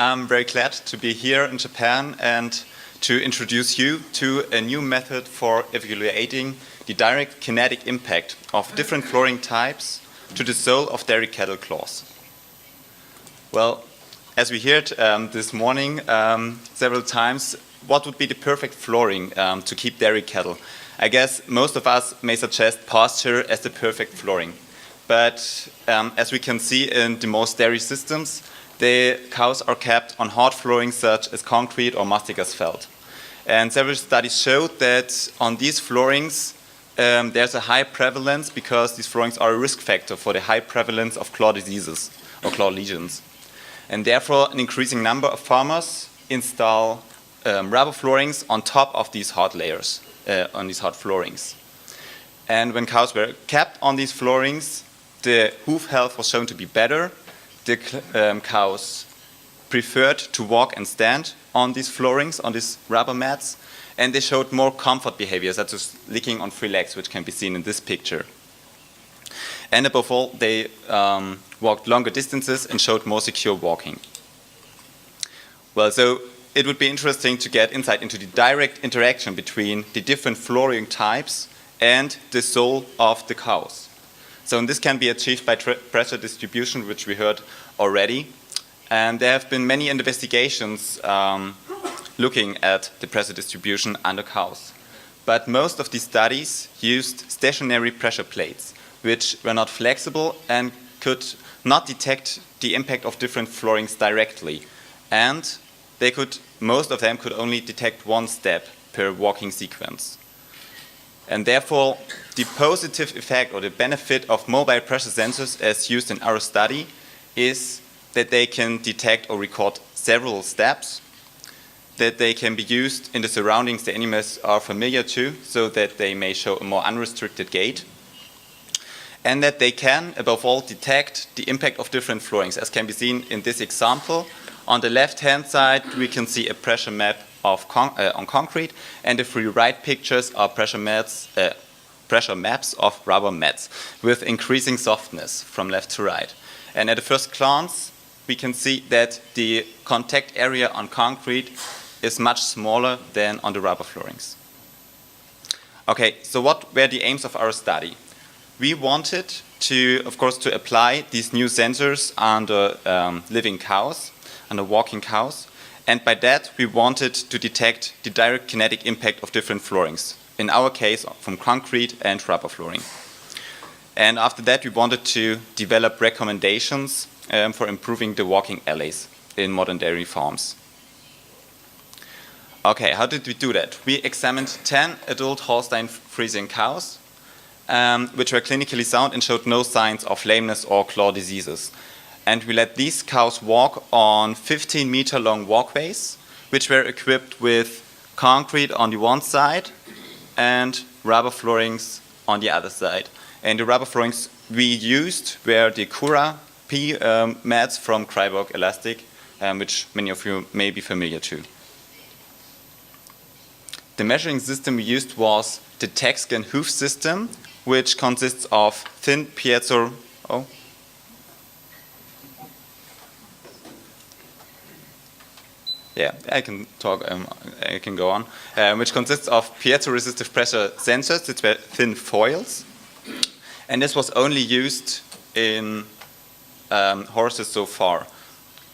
I'm very glad to be here in Japan and to introduce you to a new method for evaluating the direct kinetic impact of different flooring types to the sole of dairy cattle claws. Well, as we heard this morning several times, what would be the perfect flooring to keep dairy cattle? I guess most of us may suggest pasture as the perfect flooring. But as we can see in the most dairy systems, the cows are kept on hard flooring such as concrete or mastic asphalt. And several studies showed that on these floorings there's a high prevalence because these floorings are a risk factor for the high prevalence of claw diseases or claw lesions. And therefore an increasing number of farmers install rubber floorings on top of these hard layers, on these hard floorings. And when cows were kept on these floorings, the hoof health was shown to be better. The cows preferred to walk and stand on these floorings, on these rubber mats, and they showed more comfort behavior, such as licking on 3 legs, which can be seen in this picture. And above all, they walked longer distances and showed more secure walking. Well, so it would be interesting to get insight into the direct interaction between the different flooring types and the sole of the cows. So this can be achieved by pressure distribution, which we heard already. And there have been many investigations looking at the pressure distribution under cows. But most of these studies used stationary pressure plates, which were not flexible and could not detect the impact of different floorings directly. And most of them could only detect 1 step per walking sequence. And therefore, the positive effect or the benefit of mobile pressure sensors as used in our study is that they can detect or record several steps, that they can be used in the surroundings the animals are familiar to, so that they may show a more unrestricted gait, and that they can, above all, detect the impact of different floorings, as can be seen in this example. On the left-hand side, we can see a pressure map of on concrete, and the 3 right pictures are pressure maps of rubber mats with increasing softness from left to right. And at a first glance, we can see that the contact area on concrete is much smaller than on the rubber floorings. Okay, so what were the aims of our study? We wanted to, of course, to apply these new sensors under living cows, under walking cows, and by that we wanted to detect the direct kinetic impact of different floorings, in our case from concrete and rubber flooring. And after that we wanted to develop recommendations for improving the walking alleys in modern dairy farms. Okay, how did we do that? We examined 10 adult Holstein Friesian cows, which were clinically sound and showed no signs of lameness or claw diseases. And we let these cows walk on 15-meter long walkways, which were equipped with concrete on the one side and rubber floorings on the other side. And the rubber floorings we used were the Cura P mats from Cryborg Elastic, which many of you may be familiar to. The measuring system we used was the Texgen hoof system, which consists of thin piezo. Yeah, I can talk. I can go on. Which consists of piezo-resistive pressure sensors. It's thin foils, and this was only used in horses so far.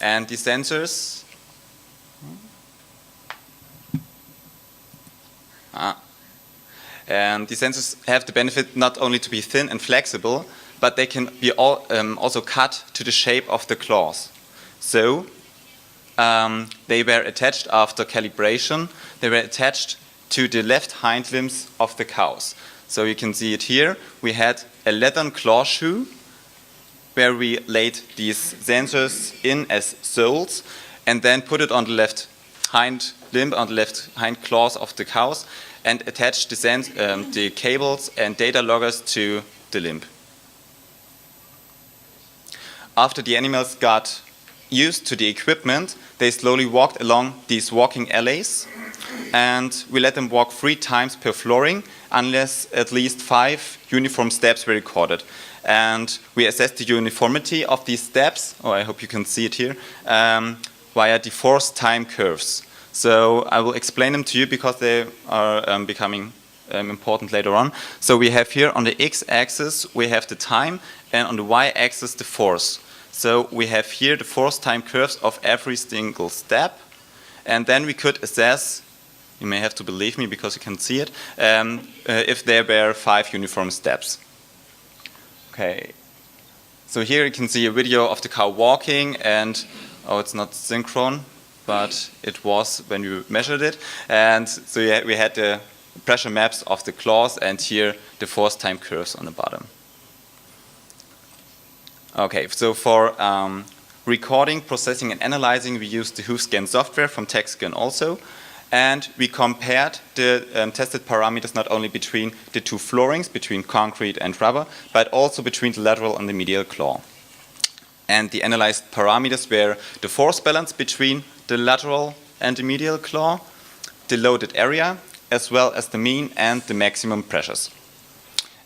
And the sensors. And the sensors have the benefit not only to be thin and flexible, but they can be also cut to the shape of the claws. So they were attached after calibration. They were attached to the left hind limbs of the cows. So you can see it here. We had a leathern claw shoe where we laid these sensors in as soles and then put it on the left hind limb, on the left hind claws of the cows, and attached the cables and data loggers to the limb. After the animals got used to the equipment, they slowly walked along these walking alleys, and we let them walk 3 times per flooring unless at least 5 uniform steps were recorded. And we assessed the uniformity of these steps, I hope you can see it here, via the force time curves. So I will explain them to you because they are becoming important later on. So we have here on the x-axis we have the time, and on the y-axis the force. So we have here the force time curves of every single step, and then we could assess, you may have to believe me because you can see it, if there were 5 uniform steps. Okay, so here you can see a video of the cow walking, and oh, it's not synchron, but it was when we measured it. And so we had the pressure maps of the claws, and here the force time curves on the bottom. Okay, so for recording, processing, and analyzing, we used the HoofScan software from TechScan also. And we compared the tested parameters not only between the 2 floorings, between concrete and rubber, but also between the lateral and the medial claw. And the analyzed parameters were the force balance between the lateral and the medial claw, the loaded area, as well as the mean and the maximum pressures.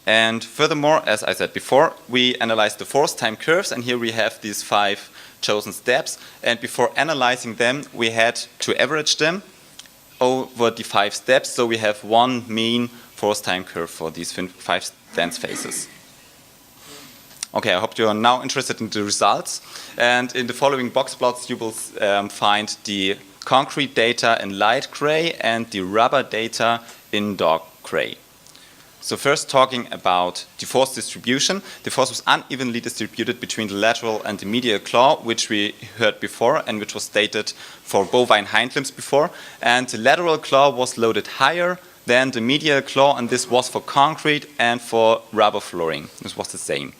And furthermore, as I said before, we analyzed the force time curves, and here we have these 5 chosen steps. And before analyzing them, we had to average them over the 5 steps, so we have one mean force time curve for these 5 stance phases. Okay, I hope you are now interested in the results. And in the following box plots, you will find the concrete data in light gray and the rubber data in dark gray. So first, talking about the force distribution. The force was unevenly distributed between the lateral and the medial claw, which we heard before and which was stated for bovine hind limbs before. And the lateral claw was loaded higher than the medial claw, and this was for concrete and for rubber flooring. This was the same.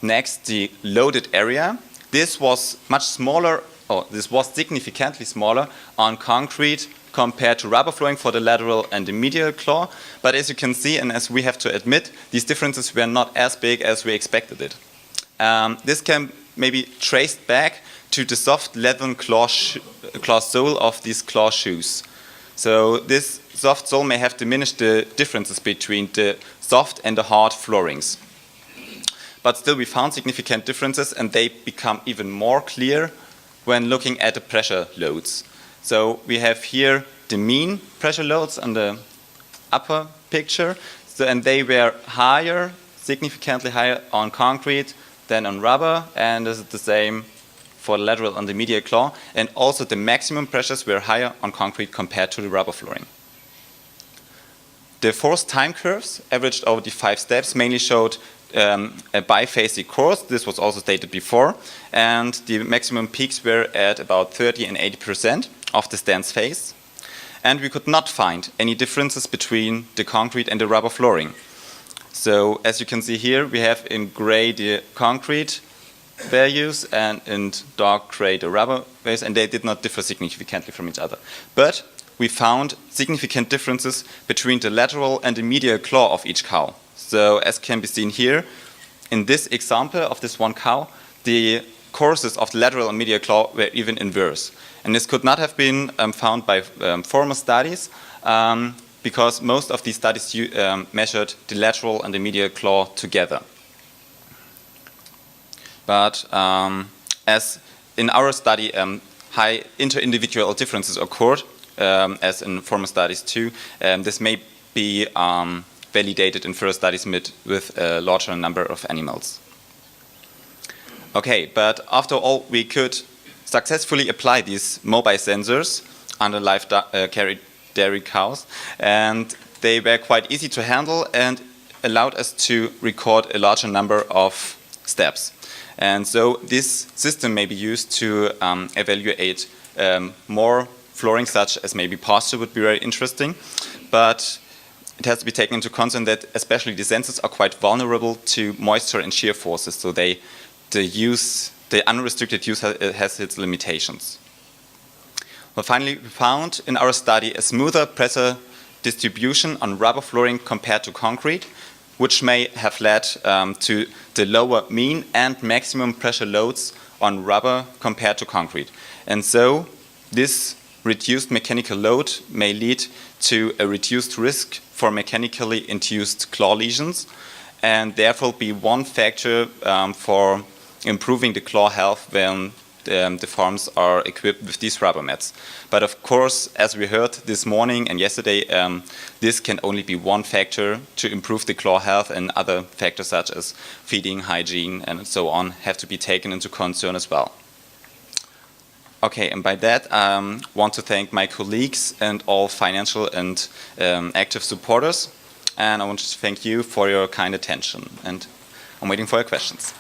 Next, the loaded area. This was much smaller, this was significantly smaller on concrete compared to rubber flooring for the lateral and the medial claw. But as you can see, and as we have to admit, these differences were not as big as we expected it. This can maybe traced back to the soft leathern claw sole of these claw shoes. So this soft sole may have diminished the differences between the soft and the hard floorings. But still we found significant differences, and they become even more clear when looking at the pressure loads. So we have here the mean pressure loads on the upper picture, and they were higher, significantly higher on concrete than on rubber, and this is the same for the lateral and the medial claw, and also the maximum pressures were higher on concrete compared to the rubber flooring. The force time curves averaged over the 5 steps mainly showed a biphasic course. This was also stated before, and the maximum peaks were at about 30 and 80% of the stance phase. And we could not find any differences between the concrete and the rubber flooring. So as you can see here, we have in gray the concrete values and in dark gray the rubber values, and they did not differ significantly from each other. But we found significant differences between the lateral and the medial claw of each cow. So as can be seen here, in this example of this one cow, the courses of the lateral and medial claw were even inverse. And this could not have been found by former studies because most of these studies measured the lateral and the medial claw together. But as in our study, high inter-individual differences occurred, as in former studies too, this may be validated in further studies with a larger number of animals. Okay, but after all, we could successfully apply these mobile sensors under live carried dairy cows, and they were quite easy to handle and allowed us to record a larger number of steps. And so this system may be used to evaluate more flooring, such as maybe pasture would be very interesting, but it has to be taken into concern that especially the sensors are quite vulnerable to moisture and shear forces, so the unrestricted use has its limitations. Well, finally, we found in our study a smoother pressure distribution on rubber flooring compared to concrete, which may have led to the lower mean and maximum pressure loads on rubber compared to concrete. And so this reduced mechanical load may lead to a reduced risk for mechanically induced claw lesions, and therefore be one factor for improving the claw health when the farms are equipped with these rubber mats. But of course, as we heard this morning and yesterday, this can only be one factor to improve the claw health, and other factors such as feeding, hygiene, and so on have to be taken into concern as well. Okay, and by that, I want to thank my colleagues and all financial and active supporters. And I want to thank you for your kind attention. And I'm waiting for your questions.